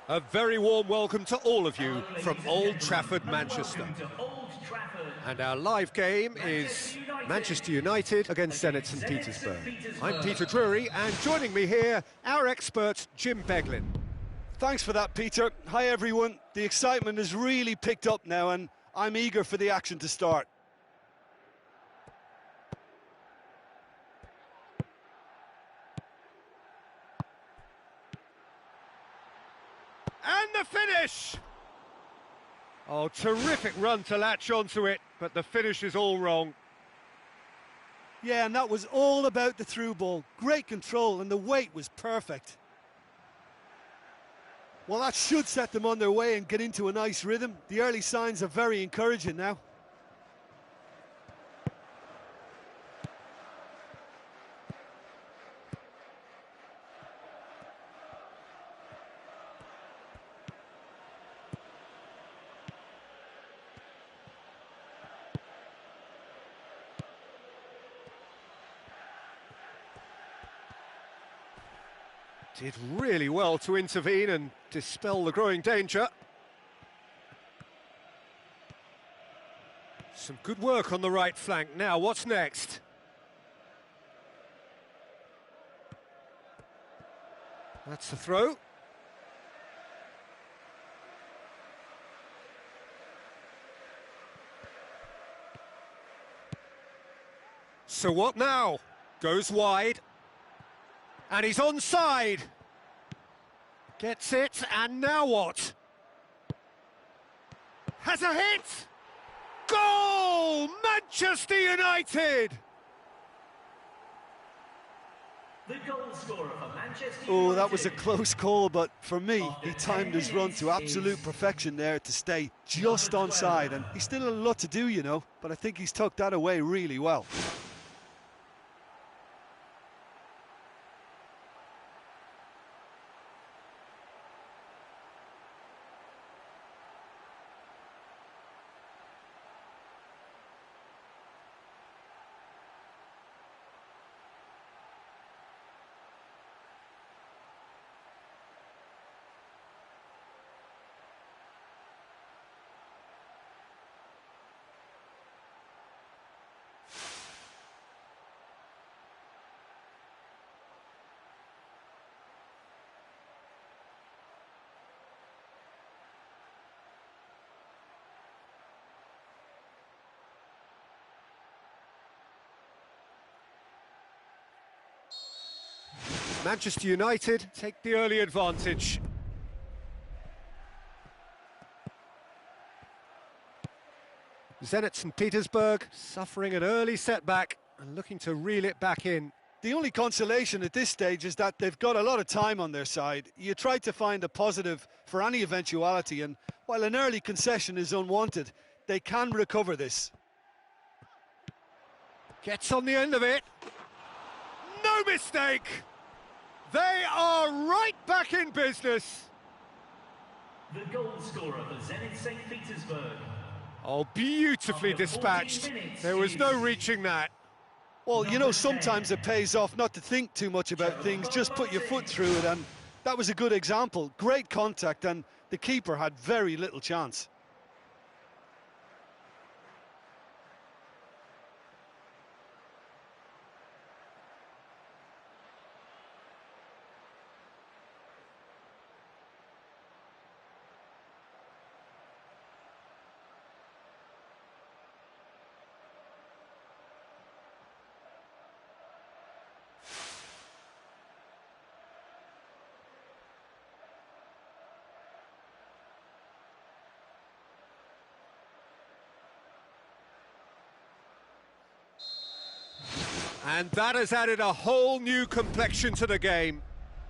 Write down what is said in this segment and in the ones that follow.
A very warm welcome to all of you from Old Trafford, Manchester. And our live game is Manchester United against Zenit St Petersburg. I'm Peter Drury, and joining me here, our expert Jim Beglin. Thanks for that, Peter. Hi everyone. The excitement has really picked up now and I'm eager for the action to start. And the finish! Oh, terrific run to latch onto it, but the finish is all wrong. Yeah, and that was all about the through ball. Great control, and the weight was perfect. Well, that should set them on their way and get into a nice rhythm. The early signs are very encouraging now. Did really well to intervene and dispel the growing danger. Some good work on the right flank. Now, what's next? That's the throw. So what now? Goes wide. And he's onside. Gets it, and now what? Has a hit! Goal! Manchester United! The goal scorer for Manchester United. Oh, that was a close call, but for me, he timed his run to absolute perfection there to stay just onside. And he's still a lot to do, you know, but I think he's tucked that away really well. Manchester United take the early advantage. Zenit St Petersburg suffering an early setback and looking to reel it back in. The only consolation at this stage is that they've got a lot of time on their side. You try to find a positive for any eventuality, and while an early concession is unwanted, they can recover this. Gets on the end of it. No mistake! They are right back in business. The goal scorer for Zenit St Petersburg. Oh, beautifully dispatched. There was no reaching that. Well, you know, sometimes it pays off not to think too much about things, just put your foot through it, and that was a good example. Great contact, and the keeper had very little chance. And that has added a whole new complexion to the game.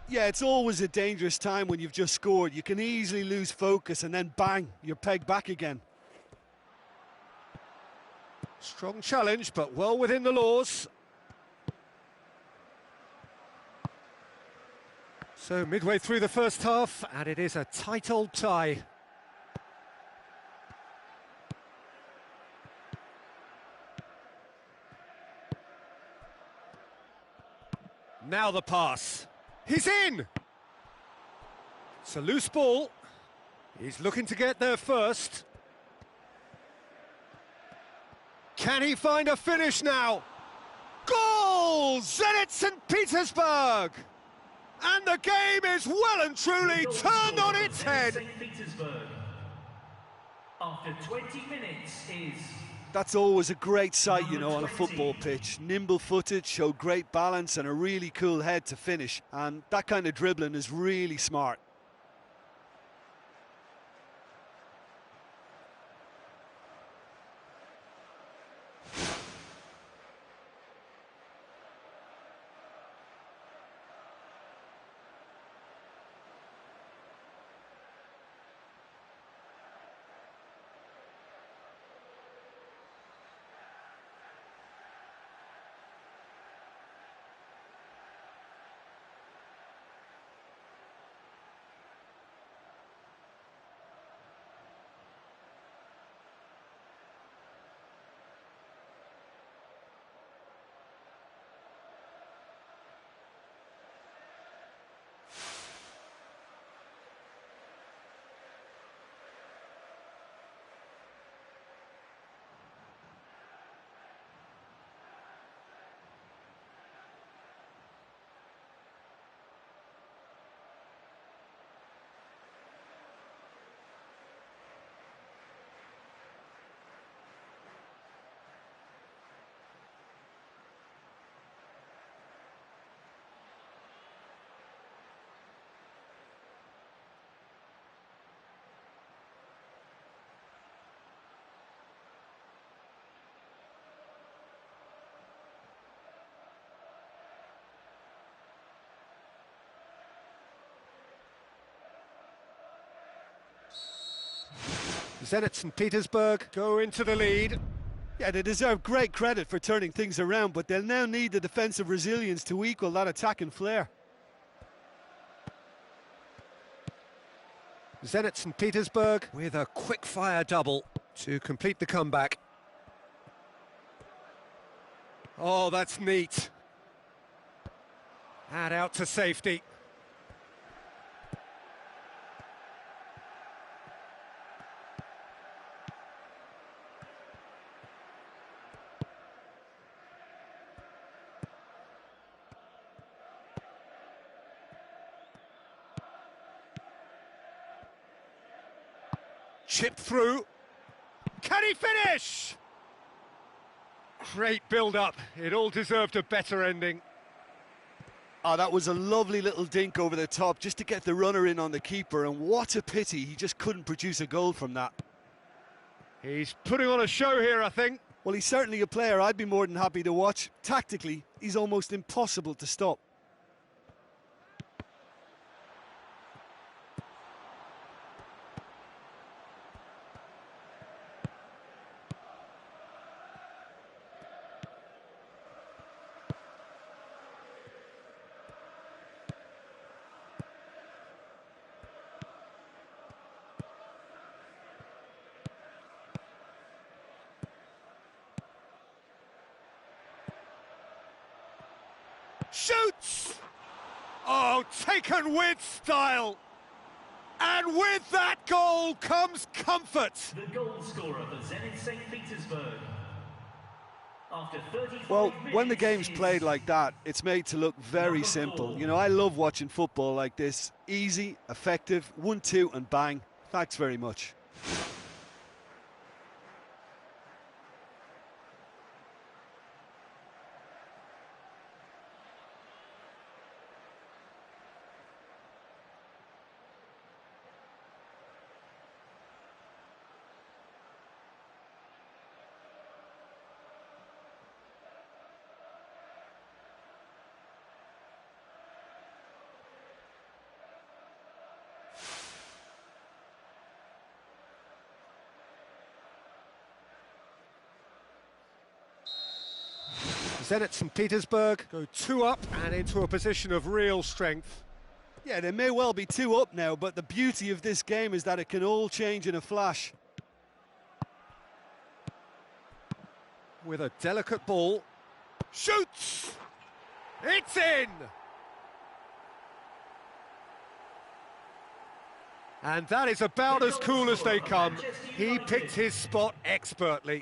Yeah, it's always a dangerous time when you've just scored. You can easily lose focus and then bang, you're pegged back again. Strong challenge, but well within the laws. So midway through the first half, and it is a tight old tie. Now the pass. He's in! It's a loose ball. He's looking to get there first. Can he find a finish now? Goal! Zenit St. Petersburg! And the game is well and truly turned on its head. St. Petersburg, after 20 minutes, is... That's always a great sight, you know, on a football pitch. Nimble-footed, showed great balance and a really cool head to finish. And that kind of dribbling is really smart. Zenit St. Petersburg go into the lead. Yeah, they deserve great credit for turning things around, but they'll now need the defensive resilience to equal that attacking flair. Zenit St. Petersburg with a quick-fire double to complete the comeback. Oh, that's neat. And out to safety. Chip through. Can he finish? Great build-up. It all deserved a better ending. Oh, that was a lovely little dink over the top just to get the runner in on the keeper, and what a pity he just couldn't produce a goal from that. He's putting on a show here, I think. Well, he's certainly a player I'd be more than happy to watch. Tactically, he's almost impossible to stop. Shoots! Oh, taken with style. And with that goal comes comfort. The goal scorer for Zenit St. Petersburg. After 35 Well, when the minutes game's is played like that, it's made to look very simple. You know, I love watching football like this. Easy, effective, 1-2 and bang. Thanks very much. Zenit St. Petersburg go 2 up and into a position of real strength. Yeah, they may well be 2 up now, but the beauty of this game is that it can all change in a flash. With a delicate ball. Shoots! It's in! And that is about as cool as they come. He picked his spot expertly.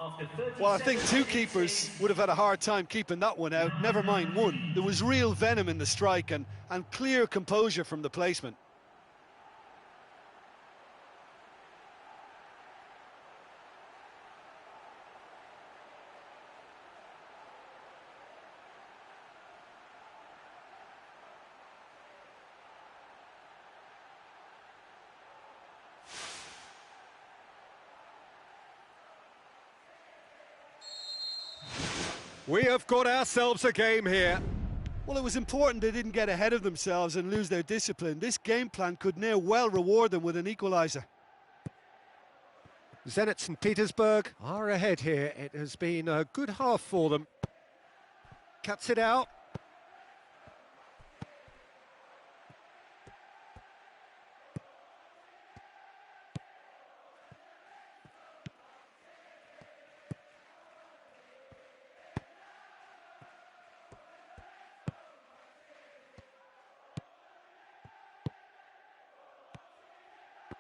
Well, I think two keepers would have had a hard time keeping that one out, never mind one. There was real venom in the strike and clear composure from the placement. We have got ourselves a game here. Well, it was important they didn't get ahead of themselves and lose their discipline. This game plan could now well reward them with an equaliser. Zenit St. Petersburg are ahead here. It has been a good half for them. Cuts it out.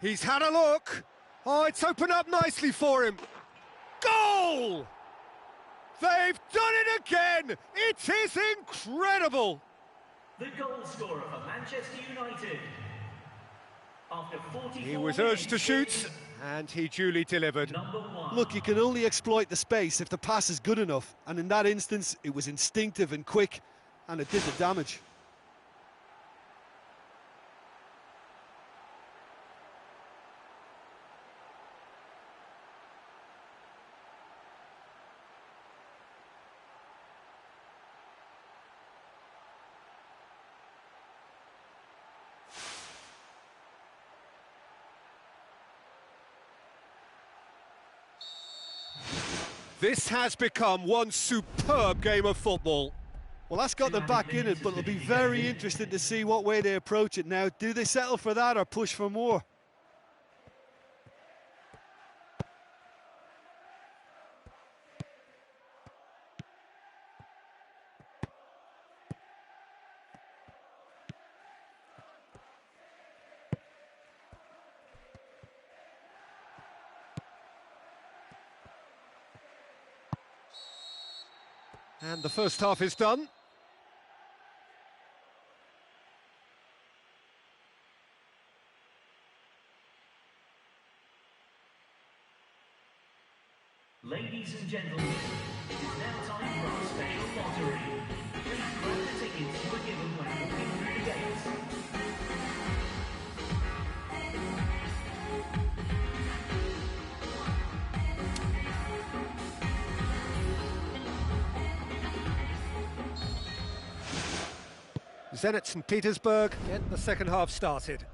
He's had a look. Oh, it's opened up nicely for him. Goal! They've done it again! It is incredible! The goal scorer for Manchester United. After 44 He was urged to shoot, and he duly delivered. Number 1. Look, you can only exploit the space if the pass is good enough, and in that instance, it was instinctive and quick, and it did the damage. This has become one superb game of football. Well, that's got them back in it, but it'll be very interesting to see what way they approach it now. Do they settle for that or push for more? And the first half is done. Ladies and gentlemen, it is now time for our special lottery. Please grab the tickets you were given when walking through the gates. Zenit St. Petersburg get the second half started.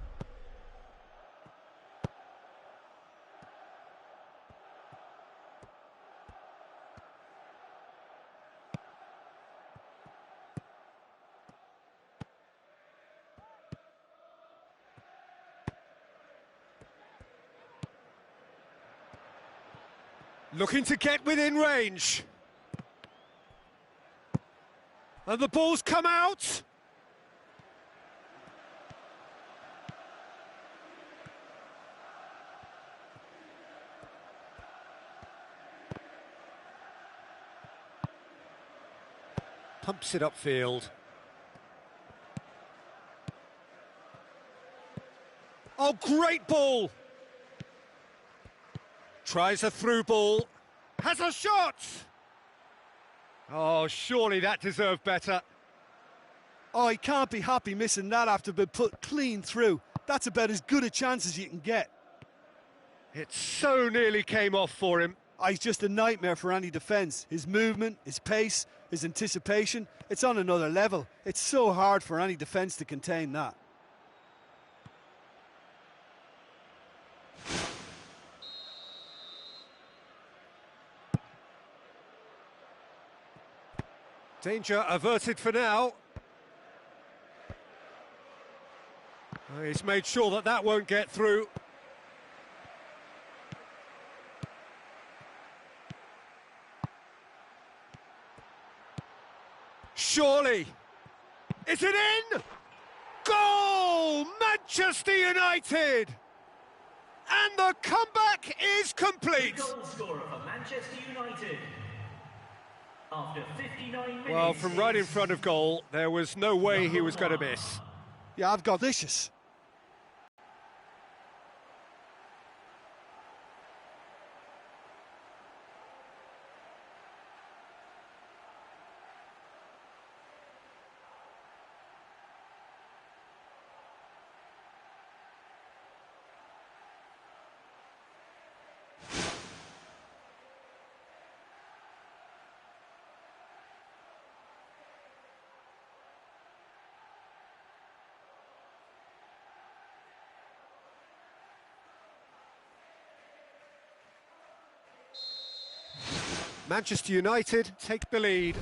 Looking to get within range. And the ball's come out. Pumps it upfield. Oh, great ball! Tries a through ball. Has a shot! Oh, surely that deserved better. Oh, he can't be happy missing that after being put clean through. That's about as good a chance as you can get. It so nearly came off for him. Oh, he's just a nightmare for any defence. His movement, his pace, his anticipation, it's on another level. It's so hard for any defence to contain that. Danger averted for now. Oh, he's made sure that that won't get through. Surely. Is it in? Goal! Manchester United! And the comeback is complete. Goal scorer for Manchester United. After 59 minutes. Well, from right in front of goal, there was no way he was going to miss. Yeah, I've got delicious. Manchester United take the lead.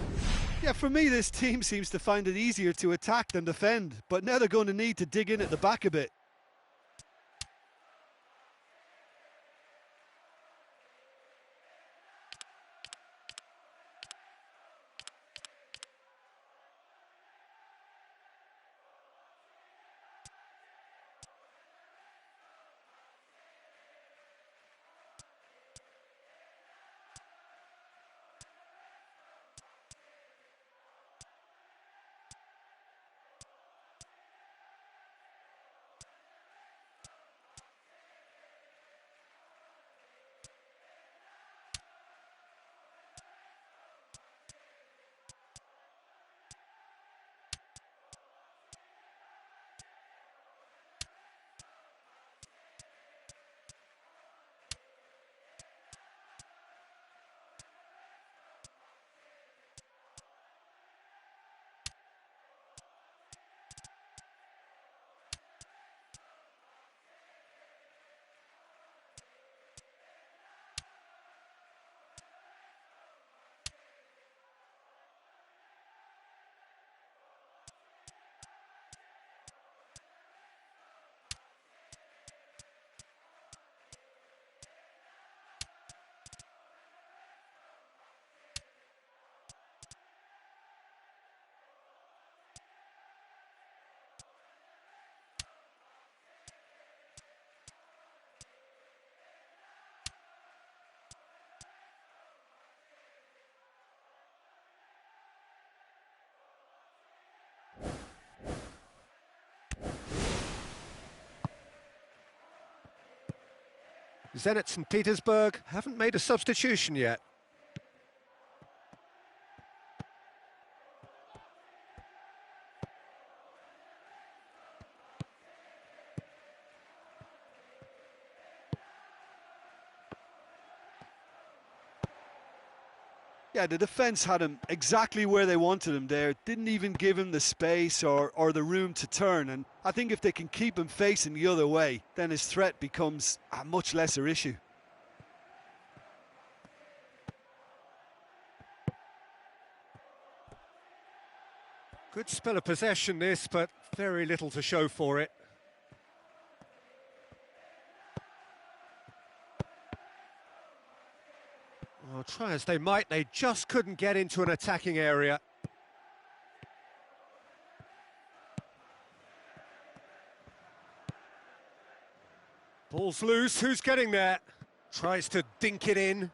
Yeah, for me, this team seems to find it easier to attack than defend, but now they're going to need to dig in at the back a bit. Zenit St. Petersburg haven't made a substitution yet. Yeah, the defence had him exactly where they wanted him there. Didn't even give him the space or the room to turn. And I think if they can keep him facing the other way, then his threat becomes a much lesser issue. Good spell of possession this, but very little to show for it. Well, try as they might, they just couldn't get into an attacking area. Ball's loose, who's getting there? Tries to dink it in.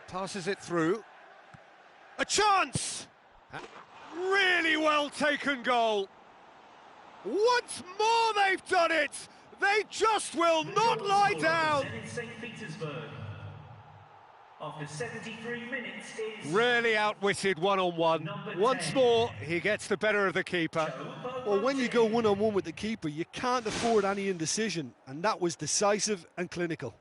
Passes it through. A chance! Really well taken goal. Once more they've done it! They just will not lie down! Zenit St. Petersburg. After 73 minutes is... Really outwitted one-on-one. Once more, he gets the better of the keeper. Well, when you go one-on-one with the keeper, you can't afford any indecision, and that was decisive and clinical.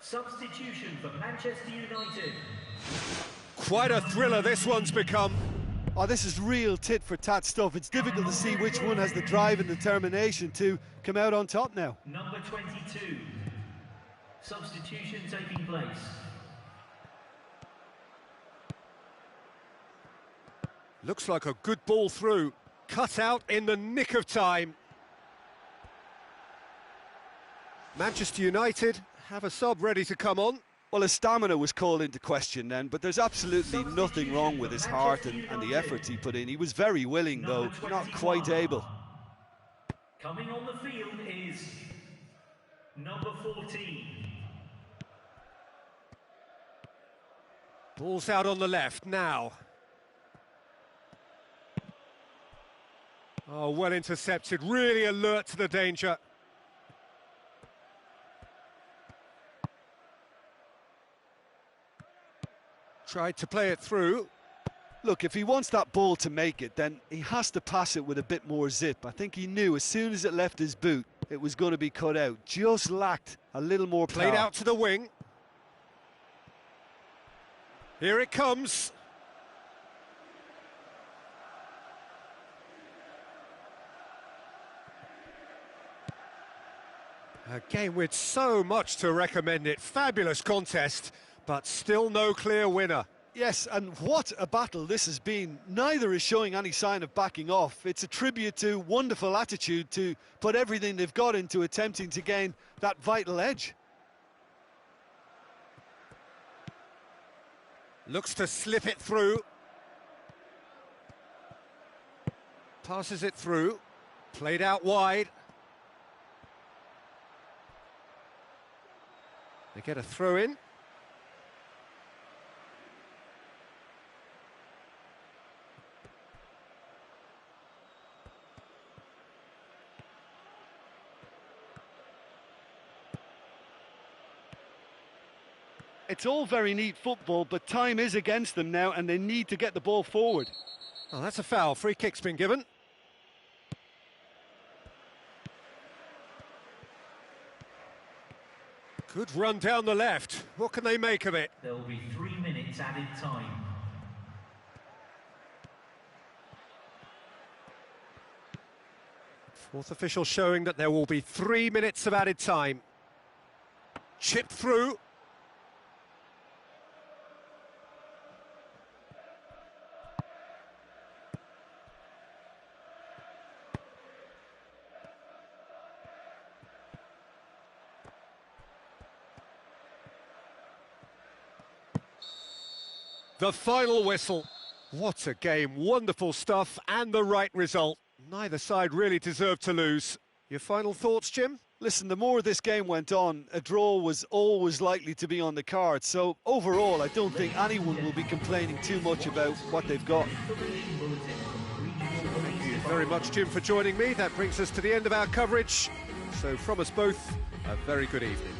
Substitution for Manchester United. Quite a thriller this one's become. Oh, this is real tit-for-tat stuff. It's difficult to see which one has the drive and determination to come out on top now. Number 22. Substitution taking place. Looks like a good ball through. Cut out in the nick of time. Manchester United have a sub ready to come on. Well, his stamina was called into question then, but there's absolutely nothing wrong with his heart and the efforts he put in. He was very willing, though, not quite able. Coming on the field is number 14. Ball's out on the left now. Oh, well intercepted, really alert to the danger. Tried to play it through. Look, if he wants that ball to make it, then he has to pass it with a bit more zip. I think he knew as soon as it left his boot, it was going to be cut out. Just lacked a little more power. Played out to the wing. Here it comes. A game with so much to recommend it. Fabulous contest, but still no clear winner. Yes, and what a battle this has been. Neither is showing any sign of backing off. It's a tribute to wonderful attitude to put everything they've got into attempting to gain that vital edge. Looks to slip it through. Passes it through. Played out wide. They get a throw in. It's all very neat football, but time is against them now and they need to get the ball forward. Oh, that's a foul. Free kick's been given. Good run down the left. What can they make of it? There will be 3 minutes added time. Fourth official showing that there will be 3 minutes of added time. Chipped through. The final whistle. What a game, wonderful stuff and the right result. Neither side really deserved to lose. Your final thoughts, Jim? Listen, the more this game went on, a draw was always likely to be on the card. So overall, I don't think anyone will be complaining too much about what they've got. Thank you very much, Jim, for joining me. That brings us to the end of our coverage. So from us both, a very good evening.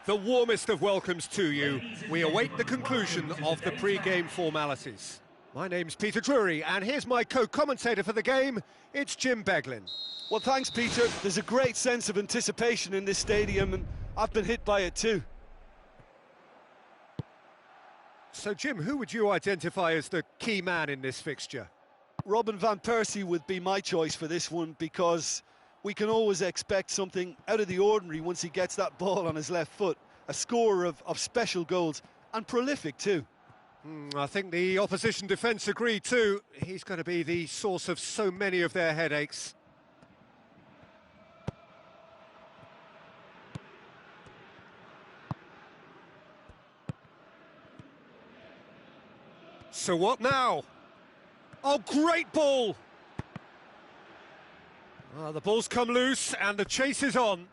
The warmest of welcomes to you. We await the conclusion of the pre-game formalities. My name's Peter Drury, and here's my co-commentator for the game. It's Jim Beglin. Well, thanks, Peter. There's a great sense of anticipation in this stadium, and I've been hit by it too. So, Jim, who would you identify as the key man in this fixture? Robin van Persie would be my choice for this one, because we can always expect something out of the ordinary once he gets that ball on his left foot. A scorer of special goals, and prolific too. I think the opposition defence agree too. He's going to be the source of so many of their headaches. So what now? Oh, great ball! The ball's come loose and the chase is on.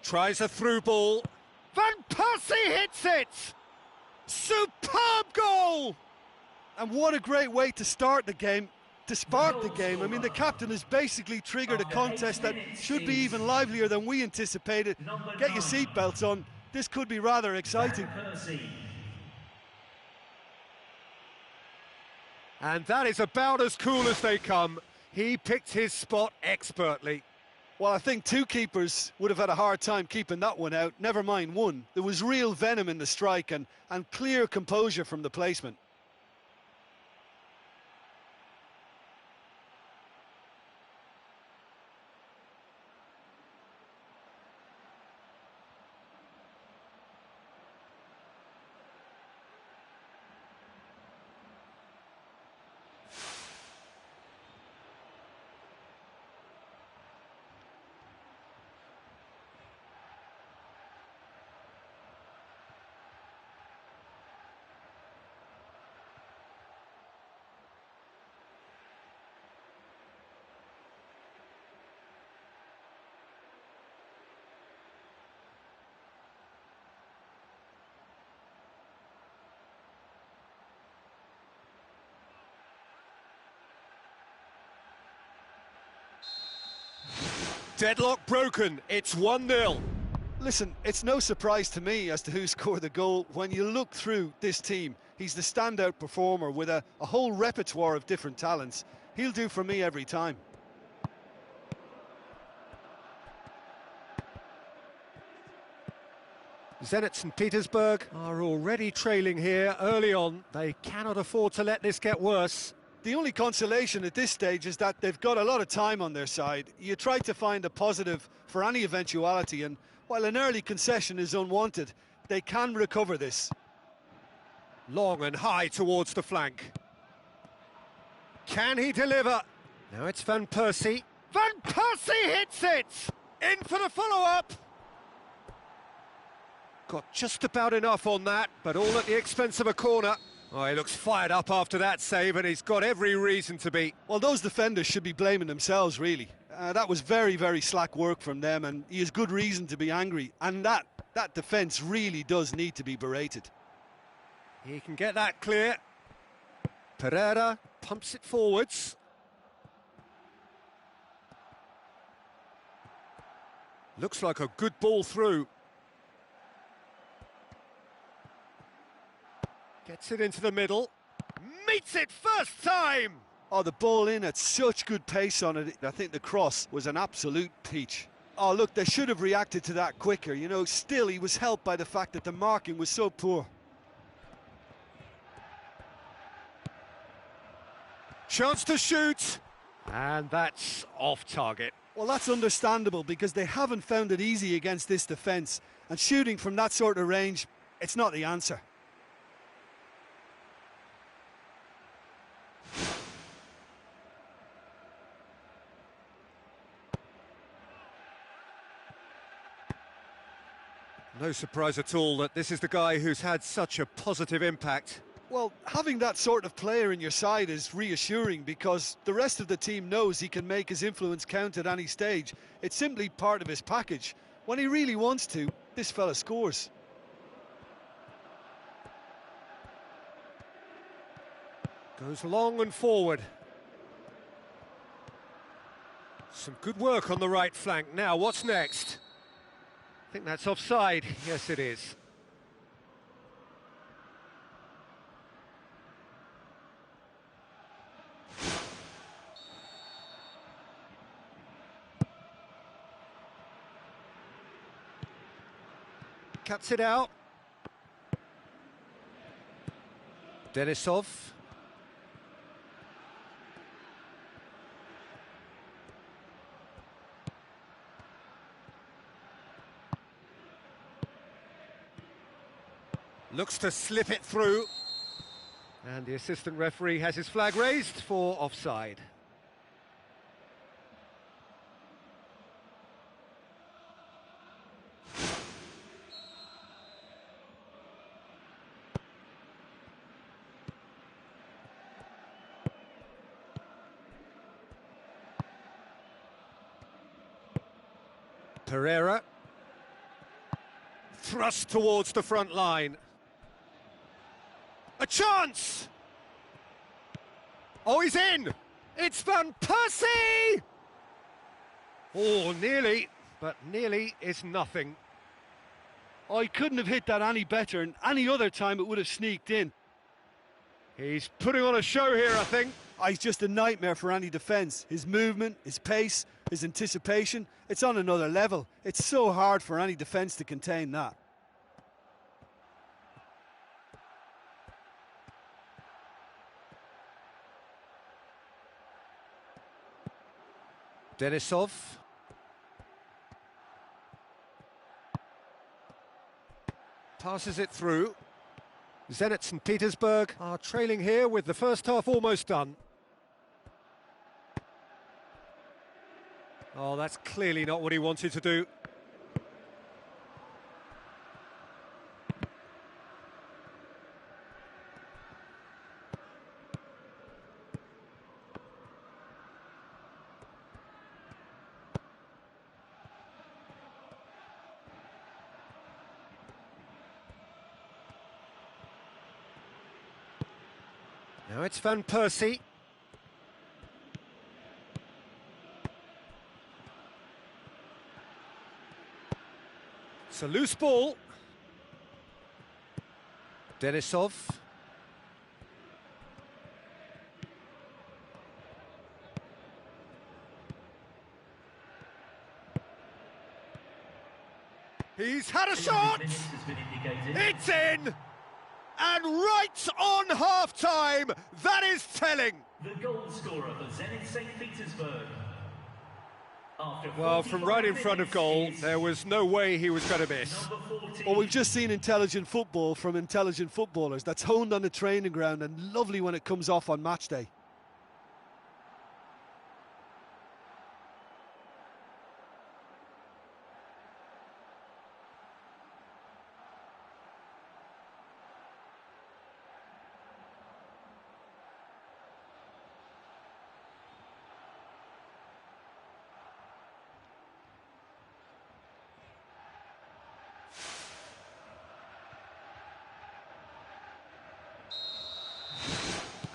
Tries a through ball. Van Persie hits it! Superb goal! And what a great way to start the game, to spark the game. I mean, the captain has basically triggered a contest that should be even livelier than we anticipated. Get your seatbelts on, this could be rather exciting. And that is about as cool as they come. He picked his spot expertly. Well, I think two keepers would have had a hard time keeping that one out, never mind one. There was real venom in the strike and clear composure from the placement. Deadlock broken, it's 1-0. Listen, it's no surprise to me as to who scored the goal. When you look through this team, he's the standout performer with a whole repertoire of different talents. He'll do for me every time. Zenit St. Petersburg are already trailing here early on. They cannot afford to let this get worse. The only consolation at this stage is that they've got a lot of time on their side. You try to find a positive for any eventuality, and while an early concession is unwanted, they can recover this. Long and high towards the flank. Can he deliver? Now it's Van Persie. Van Persie hits it! In for the follow-up! Got just about enough on that, but all at the expense of a corner. Oh, he looks fired up after that save, and he's got every reason to be. Well, those defenders should be blaming themselves, really. That was very, very slack work from them, and he has good reason to be angry. And that defence really does need to be berated. He can get that clear. Pereira pumps it forwards. Looks like a good ball through. Gets it into the middle. Meets it first time! Oh, the ball in at such good pace on it. I think the cross was an absolute peach. Oh, look, they should have reacted to that quicker. You know, still he was helped by the fact that the marking was so poor. Chance to shoot. And that's off target. Well, that's understandable because they haven't found it easy against this defence. And shooting from that sort of range, it's not the answer. No surprise at all that this is the guy who's had such a positive impact. Well, having that sort of player in your side is reassuring because the rest of the team knows he can make his influence count at any stage. It's simply part of his package. When he really wants to, this fella scores. Goes long and forward. Some good work on the right flank. Now, what's next? I think that's offside. Yes, it is. Cuts it out. Denisov. Looks to slip it through. And the assistant referee has his flag raised for offside. Pereira. Thrust towards the front line. A chance! Oh, he's in! It's Van Persie! Oh, nearly, but nearly is nothing. Oh, he couldn't have hit that any better, and any other time it would have sneaked in. He's putting on a show here, I think. Oh, he's just a nightmare for any defence. His movement, his pace, his anticipation, it's on another level. It's so hard for any defence to contain that. Denisov. Passes it through. Zenit St. Petersburg are trailing here with the first half almost done. Oh, that's clearly not what he wanted to do. Now it's Van Persie. It's a loose ball. Denisov. He's had a shot! It's in! And right on half-time, that is telling. The goal scorer for Zenit St. Petersburg. Well, from right in front of goal, there was no way he was going to miss. Well, we've just seen intelligent football from intelligent footballers. That's honed on the training ground and lovely when it comes off on match day.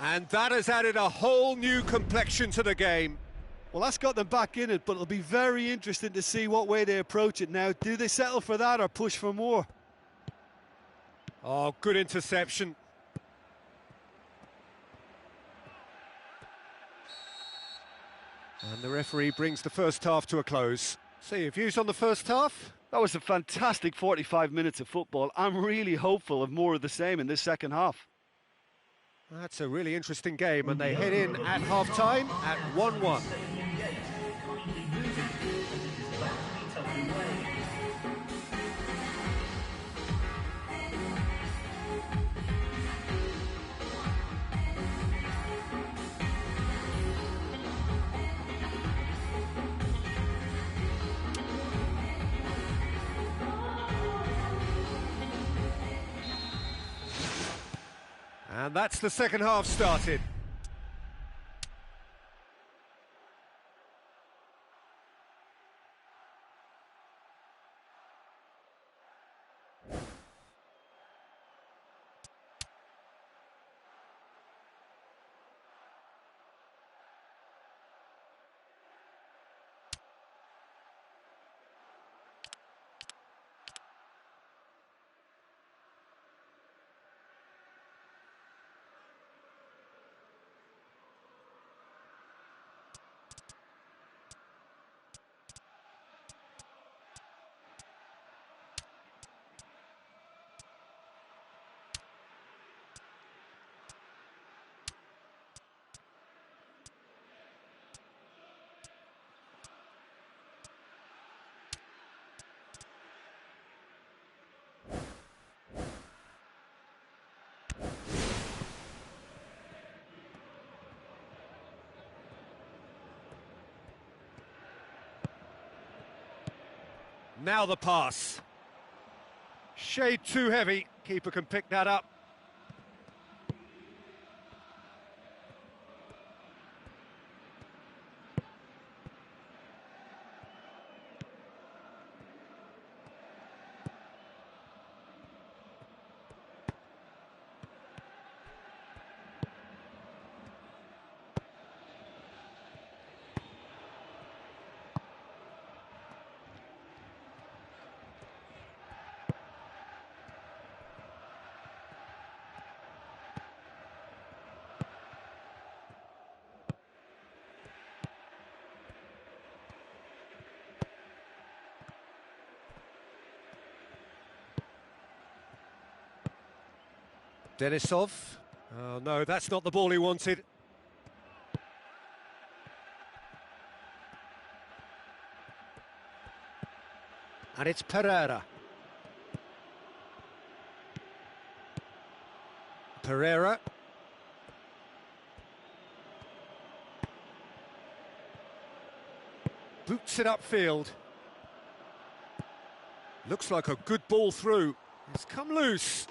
And that has added a whole new complexion to the game. Well, that's got them back in it, but it'll be very interesting to see what way they approach it now. Do they settle for that or push for more? Oh, good interception. And the referee brings the first half to a close. So your views on the first half? That was a fantastic 45 minutes of football. I'm really hopeful of more of the same in this second half. That's a really interesting game, and they head in at half-time at 1-1. And that's the second half started. Now the pass. Shade too heavy. Keeper can pick that up. Denisov. Oh no, that's not the ball he wanted. And it's Pereira. Pereira. Boots it upfield. Looks like a good ball through. It's come loose.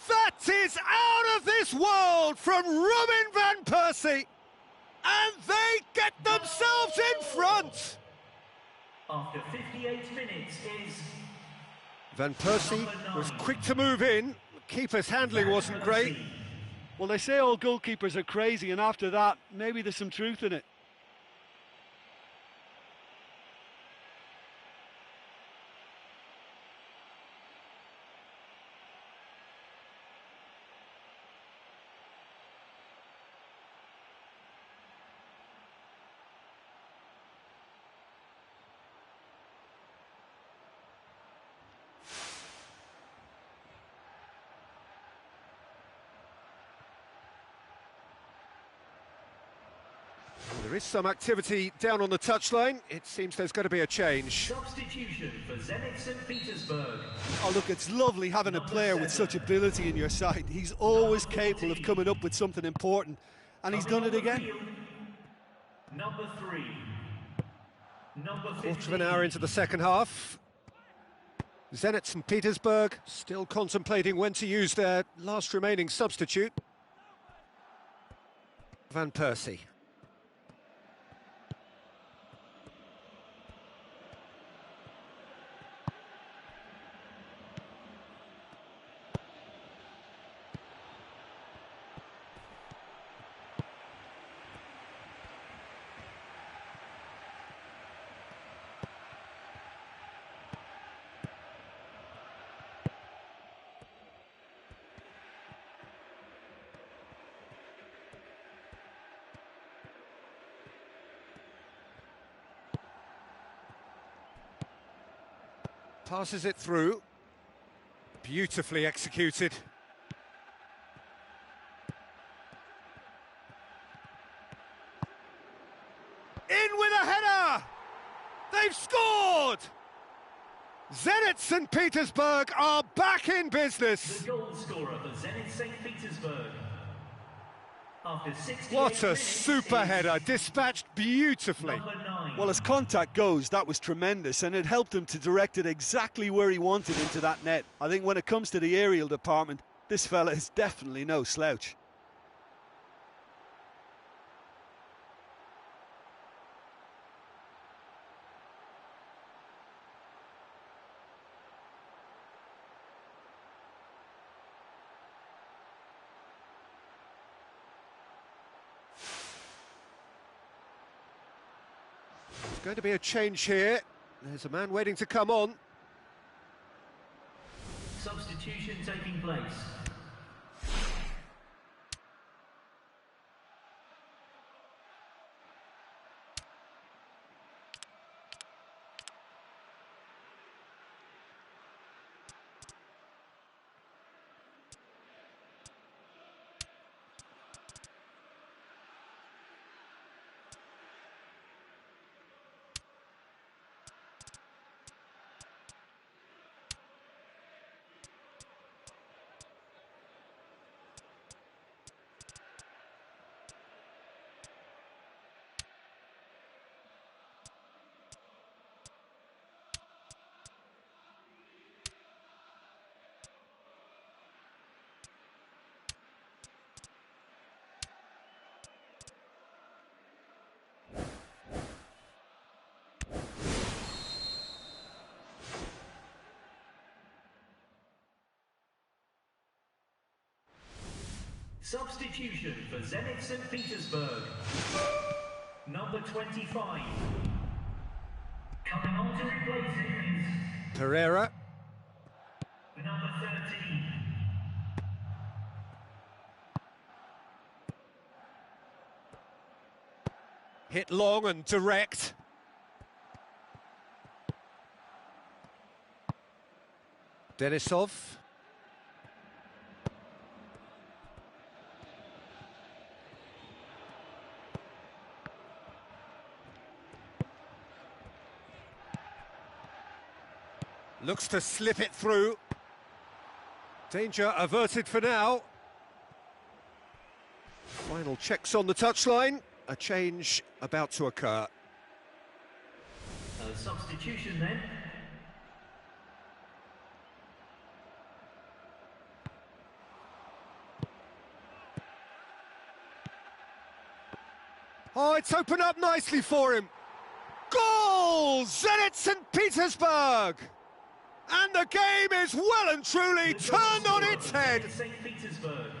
That is out of this world from Robin van Persie. And they get themselves in front. After 58 minutes is... Van Persie was quick to move in. Keeper's handling wasn't great. Well, they say all goalkeepers are crazy, and after that, maybe there's some truth in it. There is some activity down on the touchline. It seems there's going to be a change. Substitution for Zenit St. Petersburg. Oh, look, it's lovely having a player with such ability in your side. He's always capable of coming up with something important, and he's done it again. Number 3. Number 15. Quarter of an hour into the second half. Zenit St. Petersburg still contemplating when to use their last remaining substitute. Van Persie. Passes it through. Beautifully executed. In with a header! They've scored! Zenit St. Petersburg are back in business. The goal scorer for Zenit St. Petersburg. After 68 What a minutes super is header, dispatched beautifully. number 9. Well, as contact goes, that was tremendous, and it helped him to direct it exactly where he wanted into that net. I think when it comes to the aerial department, This fella is definitely no slouch. There's going to be a change here. There's a man waiting to come on. Substitution taking place. Substitution for Zenit St. Petersburg. Number 25. Coming on to replace him is Pereira. number 13. Hit long and direct. Denisov. Looks to slip it through. Danger averted for now. Final checks on the touchline. A change about to occur. A substitution then. Oh, it's opened up nicely for him. Goal! Zenit St. Petersburg! And the game is well and truly turned on its head. St. Petersburg.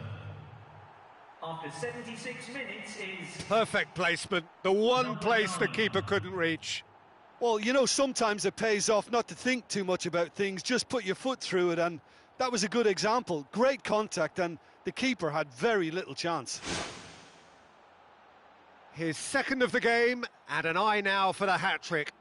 After 76 minutes is Perfect placement, the one place the keeper couldn't reach. Well, you know, sometimes it pays off not to think too much about things, just put your foot through it, and that was a good example. Great contact, and the keeper had very little chance. His second of the game, and an eye now for the hat-trick.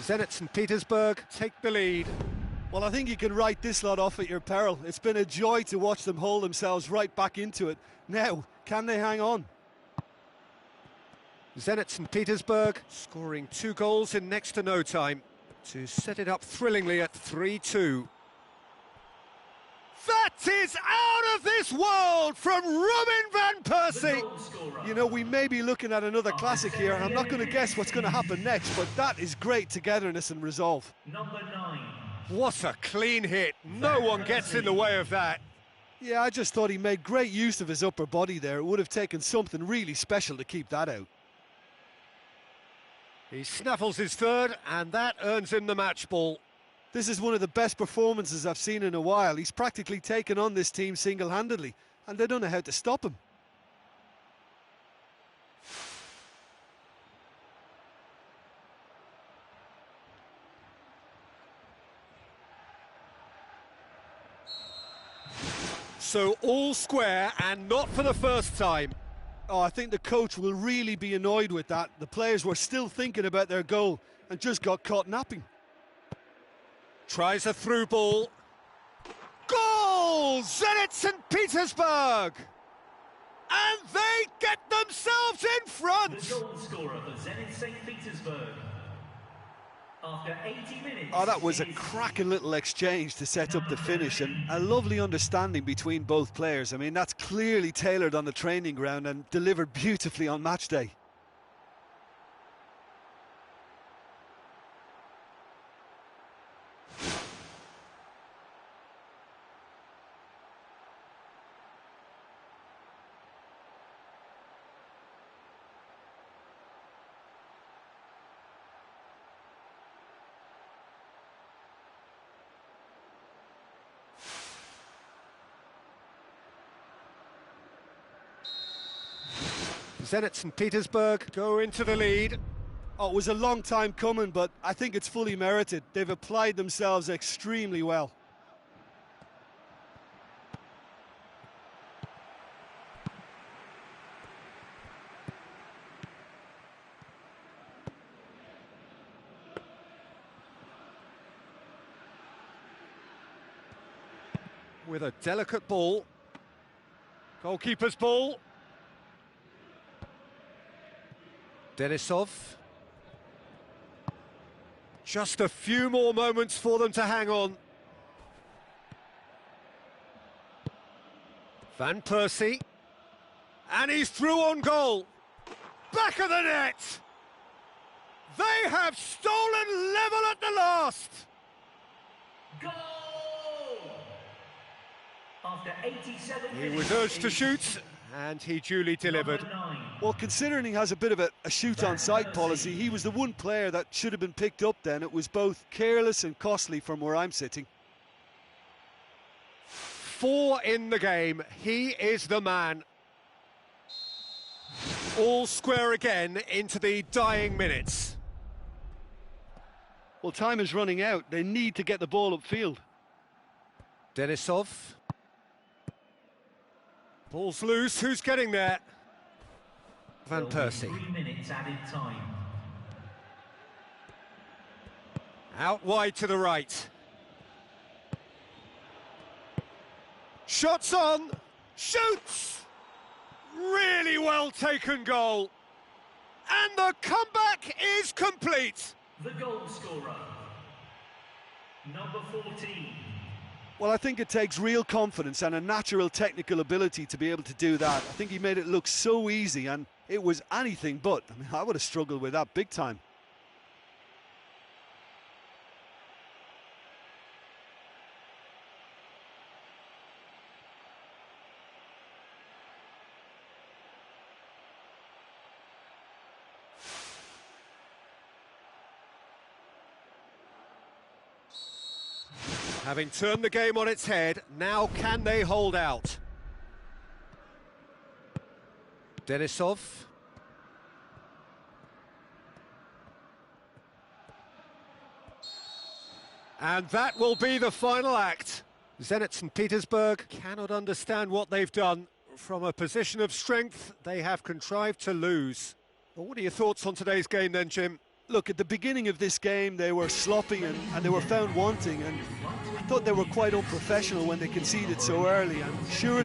Zenit St. Petersburg take the lead. Well, I think you can write this lot off at your peril. It's been a joy to watch them hold themselves right back into it. Now, can they hang on? Zenit St. Petersburg scoring 2 goals in next to no time to set it up thrillingly at 3-2. That is out of this world from Robin van Persie. You know, we may be looking at another classic here, and I'm not going to guess what's going to happen next, but that is great togetherness and resolve. number 9. What a clean hit. No one gets in the way of that. Yeah, I just thought he made great use of his upper body there. It would have taken something really special to keep that out. He snaffles his third, and that earns him the match ball. This is one of the best performances I've seen in a while. He's practically taken on this team single-handedly, and they don't know how to stop him. So all square, and not for the first time. Oh, I think the coach will really be annoyed with that. The players were still thinking about their goal and just got caught napping. Tries a through ball. Goal! Zenit St. Petersburg! And they get themselves in front! The goal scorer for Zenit St. Petersburg. After 80 minutes... Oh, that was a cracking little exchange to set up the finish, and a lovely understanding between both players. I mean, that's clearly tailored on the training ground and delivered beautifully on match day. Zenit St. Petersburg go into the lead. Oh, it was a long time coming, but I think it's fully merited. They've applied themselves extremely well. With a delicate ball. Goalkeeper's ball. Denisov. Just a few more moments for them to hang on. Van Persie. And he's through on goal. Back of the net. They have stolen level at the last. Goal! After 87 He minutes... was urged to shoot, and he duly delivered. Well, considering he has a bit of a shoot-on-sight policy, he was the one player that should have been picked up then. It was both careless and costly from where I'm sitting. 4 in the game. He is the man. All square again into the dying minutes. Well, time is running out. They need to get the ball upfield. Denisov. Ball's loose. Who's getting there? Van Persie. 3 minutes added time. Out wide to the right. Shots on. Shoots. Really well taken goal. And the comeback is complete. The goal scorer, number 14. Well, I think it takes real confidence and a natural technical ability to be able to do that. I think he made it look so easy, and it was anything but. I mean, I would have struggled with that big time. Having turned the game on its head, now can they hold out? Denisov. And that will be the final act. Zenit St. Petersburg cannot understand what they've done. From a position of strength, they have contrived to lose. Well, what are your thoughts on today's game then, Jim? Look, at the beginning of this game, they were sloppy and they were found wanting, and I thought they were quite unprofessional when they conceded so early, and sure